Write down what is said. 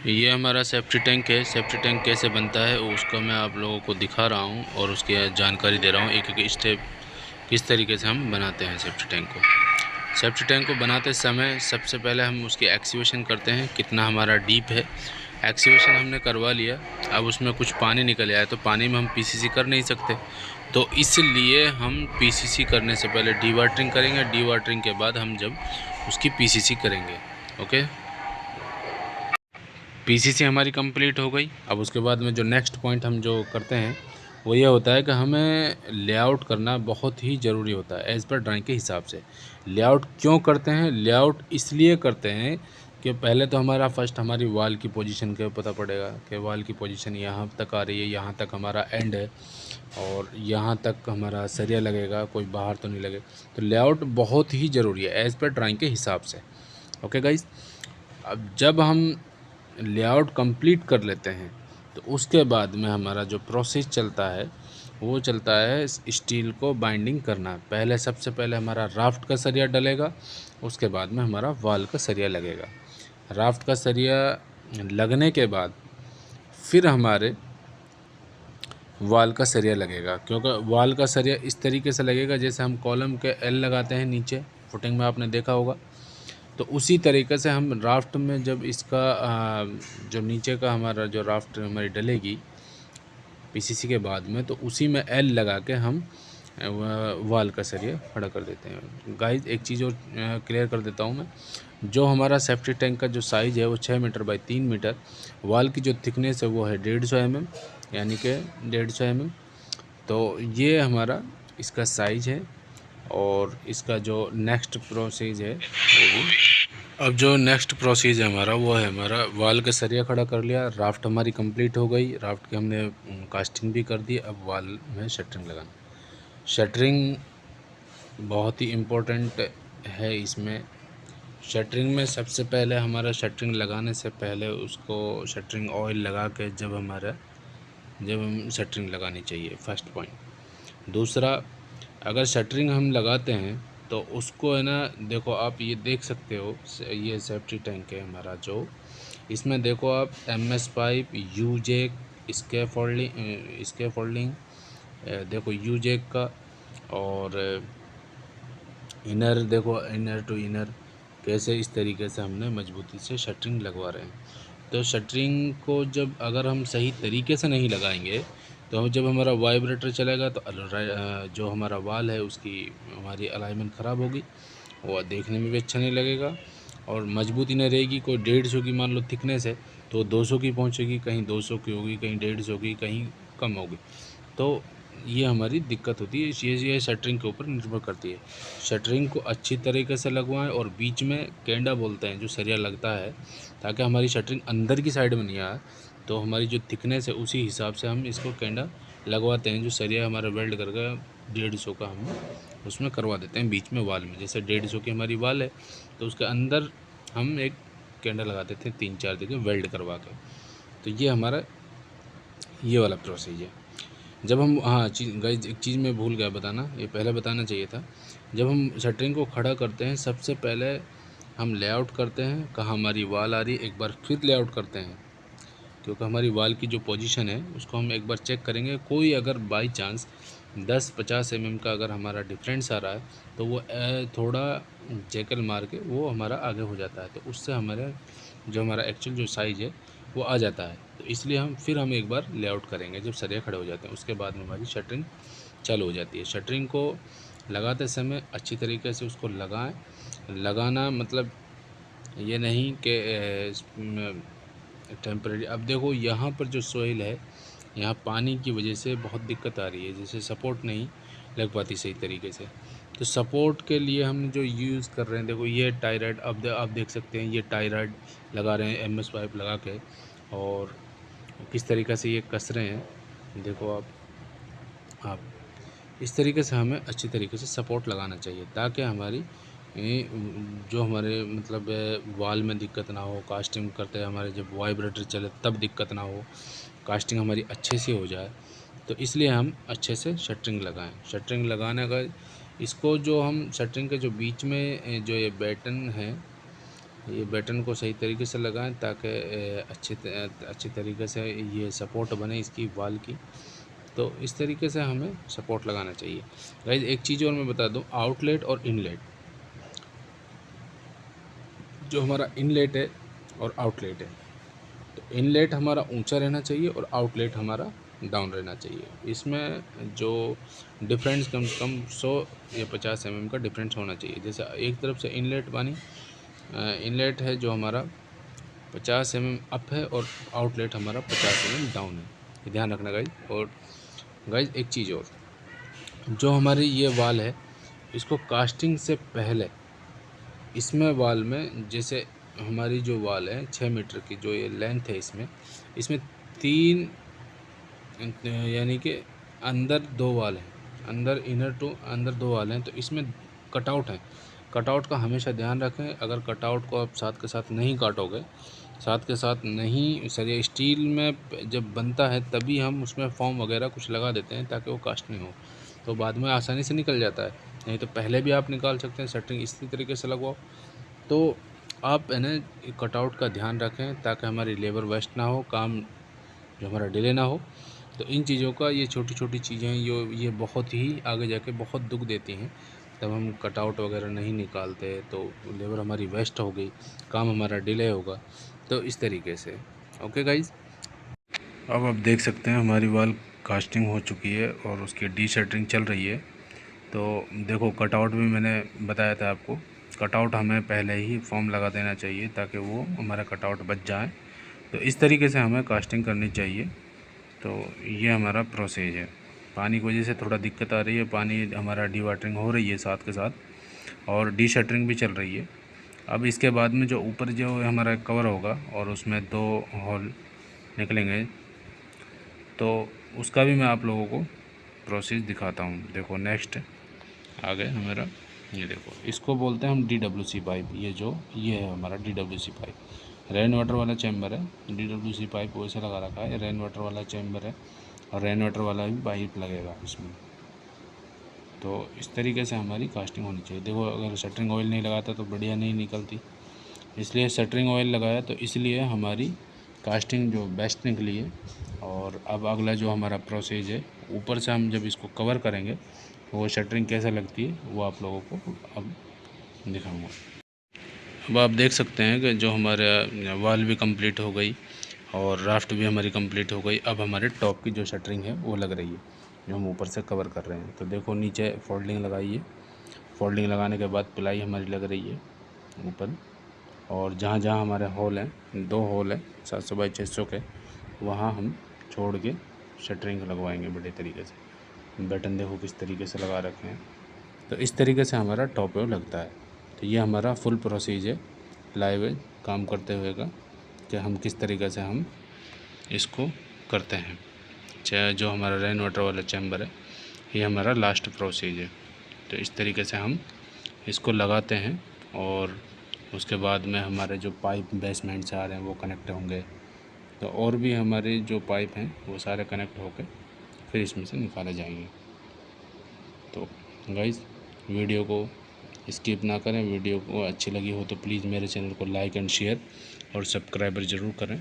ये हमारा safety tank है। सेफ्टी टैंक कैसे बनता है उसका मैं आप लोगों को दिखा रहा हूँ और उसकी जानकारी दे रहा हूँ, एक एक स्टेप किस तरीके से हम बनाते हैं सेफ्टी टैंक को। सेफ्टी टैंक को बनाते समय सबसे पहले हम उसकी एक्सकेवेशन करते हैं, कितना हमारा डीप है। एक्सकेवेशन हमने करवा लिया, अब उसमें कुछ पानी निकल आया तो पानी में हम पीसीसी कर नहीं सकते, तो इसलिए हम पीसीसी करने से पहले डी वाटरिंग करेंगे। डी वाटरिंग के बाद हम जब उसकी पीसीसी करेंगे। ओके, पीसीसी हमारी कंप्लीट हो गई। अब उसके बाद में जो नेक्स्ट पॉइंट हम जो करते हैं वो ये होता है कि हमें लेआउट करना बहुत ही ज़रूरी होता है एज़ पर ड्राइंग के हिसाब से। लेआउट क्यों करते हैं? लेआउट इसलिए करते हैं कि पहले तो हमारा फर्स्ट हमारी वाल की पोजीशन का पता पड़ेगा कि वाल की पोजीशन यहाँ तक आ रही है, यहाँ तक हमारा एंड है और यहाँ तक हमारा सरिया लगेगा, कोई बाहर तो नहीं लगे। तो लेआउट बहुत ही ज़रूरी है एज़ पर ड्राइंग के हिसाब से। ओके गाइज, अब जब हम लेआउट कंप्लीट कर लेते हैं तो उसके बाद में हमारा जो प्रोसेस चलता है वो चलता है स्टील को बाइंडिंग करना। पहले सबसे पहले हमारा राफ्ट का सरिया डलेगा, उसके बाद में हमारा वाल का सरिया लगेगा। राफ्ट का सरिया लगने के बाद फिर हमारे वाल का सरिया लगेगा, क्योंकि वाल का सरिया इस तरीके से लगेगा जैसे हम कॉलम के एल लगाते हैं नीचे, फुटिंग में आपने देखा होगा। तो उसी तरीके से हम राफ्ट में जब इसका जो नीचे का हमारा जो राफ्ट हमारी डलेगी पीसीसी के बाद में, तो उसी में एल लगा के हम वाल का सरिया खड़ा कर देते हैं। गाइस एक चीज़ और क्लियर कर देता हूँ मैं, जो हमारा सेफ्टी टैंक का जो साइज़ है वो 6 मीटर बाई 3 मीटर, वाल की जो थिकनेस है वो है 150 mm, यानी कि 150 mm। तो ये हमारा इसका साइज़ है और इसका जो नेक्स्ट प्रोसेस है वो भी। अब जो नेक्स्ट प्रोसीज है हमारा वो है हमारा वाल का सरिया खड़ा कर लिया, राफ्ट हमारी कंप्लीट हो गई, राफ्ट की हमने कास्टिंग भी कर दी। अब वाल में शटरिंग लगाना। शटरिंग बहुत ही इम्पोर्टेंट है इसमें। शटरिंग में सबसे पहले हमारा शटरिंग लगाने से पहले उसको शटरिंग ऑयल लगा के जब हम शटरिंग लगानी चाहिए, फर्स्ट पॉइंट। दूसरा, अगर शटरिंग हम लगाते हैं तो उसको है ना, देखो आप ये देख सकते हो, ये सेफ्टी टैंक है हमारा जो, इसमें देखो आप एमएस पाइप, यूजेक, स्कैफोल्डिंग देखो यूजेक का, और इनर देखो, इनर टू इनर कैसे इस तरीके से हमने मजबूती से शटरिंग लगवा रहे हैं। तो शटरिंग को जब अगर हम सही तरीके से नहीं लगाएंगे तो जब हमारा वाइब्रेटर चलेगा तो जो हमारा वाल है उसकी हमारी अलाइनमेंट ख़राब होगी, वो देखने में भी अच्छा नहीं लगेगा और मजबूती नहीं रहेगी। कोई 150 की मान लो थिकनेस है तो 200 की पहुंचेगी, कहीं 200 की होगी, कहीं 150 की, कहीं कम होगी। तो ये हमारी दिक्कत होती है। ये शटरिंग के ऊपर निर्भर करती है। शटरिंग को अच्छी तरीके से लगवाएं और बीच में केंडा बोलते हैं जो सरिया लगता है, ताकि हमारी शटरिंग अंदर की साइड में नहीं आए। तो हमारी जो थिकनेस है उसी हिसाब से हम इसको केंडा लगवाते हैं। जो सरिया हमारा वेल्ड करके 150 का हम उसमें करवा देते हैं बीच में वाल में। जैसे 150 की हमारी वाल है तो उसके अंदर हम एक केंडा लगा देते हैं 3-4 जगह वेल्ड करवा के। तो ये हमारा ये वाला प्रोसेस है। जब हम गाइस एक चीज़ मैं भूल गया बताना, ये पहले बताना चाहिए था। जब हम शटरिंग को खड़ा करते हैं सबसे पहले हम लेआउट करते हैं, कहाँ हमारी वाल आ रही है, एक बार फिर लेआउट करते हैं, क्योंकि हमारी वाल की जो पोजीशन है उसको हम एक बार चेक करेंगे। कोई अगर बाई चांस 10-50 mm का अगर हमारा डिफरेंस आ रहा है तो वो थोड़ा जैकल मार के वो हमारा आगे हो जाता है, तो उससे हमारा जो हमारा एक्चुअल जो साइज़ है वो आ जाता है। तो इसलिए हम एक बार लेआउट करेंगे जब सरिया खड़े हो जाते हैं, उसके बाद में हमारी शटरिंग चालू हो जाती है। शटरिंग को लगाते समय अच्छी तरीके से उसको लगाएं। लगाना मतलब ये नहीं कि टेम्परेरी। अब देखो यहाँ पर जो सोइल है, यहाँ पानी की वजह से बहुत दिक्कत आ रही है, जैसे सपोर्ट नहीं लग पाती सही तरीके से। तो सपोर्ट के लिए हम जो यूज़ कर रहे हैं, देखो ये टाई रॉड, अब आप देख सकते हैं ये टाई रॉड लगा रहे हैं एमएस पाइप लगा के, और किस तरीके से ये कस रहे हैं देखो आप इस तरीके से हमें अच्छी तरीके से सपोर्ट लगाना चाहिए, ताकि हमारी जो हमारे मतलब वाल में दिक्कत ना हो, कास्टिंग करते हमारे जब वाइब्रेटर चले तब दिक्कत ना हो, कास्टिंग हमारी अच्छे से हो जाए। तो इसलिए हम अच्छे से शटरिंग लगाएं। शटरिंग लगाने का इसको जो हम शटरिंग के जो बीच में जो ये बैटन है ये बटन को सही तरीके से लगाएं ताकि अच्छी तरीके से ये सपोर्ट बने इसकी वाल की। तो इस तरीके से हमें सपोर्ट लगाना चाहिए। गाइस एक चीज़ और मैं बता दूं, आउटलेट और इनलेट, जो हमारा इनलेट है और आउटलेट है, तो इनलेट हमारा ऊंचा रहना चाहिए और आउटलेट हमारा डाउन रहना चाहिए। इसमें जो डिफरेंस कम से कम 100 या 50 mm का डिफरेंस होना चाहिए। जैसे एक तरफ से इनलेट है जो हमारा 50 mm अप है और आउटलेट हमारा 50 mm डाउन है, ये ध्यान रखना गाइज। और गाइज एक चीज़ और, जो हमारी ये वाल है इसको कास्टिंग से पहले इसमें वाल में, जैसे हमारी जो वाल है 6 मीटर की जो ये लेंथ है, इसमें 3 यानी कि अंदर 2 वाल हैं, अंदर इनर टू अंदर 2 वाल हैं, तो इसमें कटआउट है। कटआउट का हमेशा ध्यान रखें। अगर कटआउट को आप साथ के साथ नहीं काटोगे, साथ के साथ नहीं सर, ये स्टील में जब बनता है तभी हम उसमें फॉर्म वगैरह कुछ लगा देते हैं ताकि वो कास्ट नहीं हो, तो बाद में आसानी से निकल जाता है। नहीं तो पहले भी आप निकाल सकते हैं। शटरिंग इसी तरीके से लगवाओ। तो आप है ना कटआउट का ध्यान रखें ताकि हमारी लेबर वेस्ट ना हो, काम जो हमारा डिले ना हो। तो इन चीज़ों का, ये छोटी छोटी चीज़ें ये बहुत ही आगे जाके बहुत दुख देती हैं। तब हम कटआउट वगैरह नहीं निकालते तो लेबर हमारी वेस्ट हो गई, काम हमारा डिले होगा। तो इस तरीके से ओके गाइज। अब आप देख सकते हैं हमारी वाल कास्टिंग हो चुकी है और उसकी डी शटरिंग चल रही है। तो देखो कटआउट भी मैंने बताया था आपको, कटआउट हमें पहले ही फॉर्म लगा देना चाहिए ताकि वो हमारा कटआउट बच जाए। तो इस तरीके से हमें कास्टिंग करनी चाहिए। तो ये हमारा प्रोसेस है। पानी की वजह से थोड़ा दिक्कत आ रही है, पानी हमारा डी वाटरिंग हो रही है साथ के साथ, और डी शटरिंग भी चल रही है। अब इसके बाद में जो ऊपर जो हमारा कवर होगा और उसमें 2 होल निकलेंगे, तो उसका भी मैं आप लोगों को प्रोसेस दिखाता हूँ। देखो नेक्स्ट आगे हमारा ये देखो, इसको बोलते हैं हम DWC पाइप। ये है हमारा DWC पाइप, रेन वाटर वाला चैम्बर है। DWC पाइप वैसे लगा रखा है, रेन वाटर वाला चैम्बर है और रेन वाटर वाला भी पाइप लगेगा इसमें। तो इस तरीके से हमारी कास्टिंग होनी चाहिए। देखो अगर शटरिंग ऑयल नहीं लगाता तो बढ़िया नहीं निकलती, इसलिए शटरिंग ऑयल लगाया, तो इसलिए हमारी कास्टिंग जो बेस्ट निकली है। और अब अगला जो हमारा प्रोसेस है, ऊपर से हम जब इसको कवर करेंगे वो शटरिंग कैसा लगती है वो आप लोगों को अब दिखाऊंगा। अब आप देख सकते हैं कि जो हमारा वाल भी कंप्लीट हो गई और राफ्ट भी हमारी कंप्लीट हो गई। अब हमारे टॉप की जो शटरिंग है वो लग रही है, जो हम ऊपर से कवर कर रहे हैं। तो देखो नीचे फोल्डिंग लगाई है, फोल्डिंग लगाने के बाद प्लाई हमारी लग रही है ऊपर, और जहाँ जहाँ हमारे होल हैं, 2 होल हैं 700 बाई 600 के, वहाँ हम छोड़ के शटरिंग लगवाएंगे बढ़िया तरीके से। बटन देखो किस तरीके से लगा रखे हैं। तो इस तरीके से हमारा टॉप वेव लगता है। तो ये हमारा फुल प्रोसीज है लाइव काम करते हुए का, कि हम किस तरीके से हम इसको करते हैं। चाहे जो हमारा रेन वाटर वाला चैम्बर है, ये हमारा लास्ट प्रोसीज है। तो इस तरीके से हम इसको लगाते हैं और उसके बाद में हमारे जो पाइप बेसमेंट से आ रहे हैं वो कनेक्ट होंगे। तो और भी हमारे जो पाइप हैं वो सारे कनेक्ट होकर फिर इसमें से निकाले जाएंगे। तो गाइज़ वीडियो को स्किप ना करें, वीडियो को अच्छी लगी हो तो प्लीज़ मेरे चैनल को लाइक एंड शेयर और सब्सक्राइबर ज़रूर करें।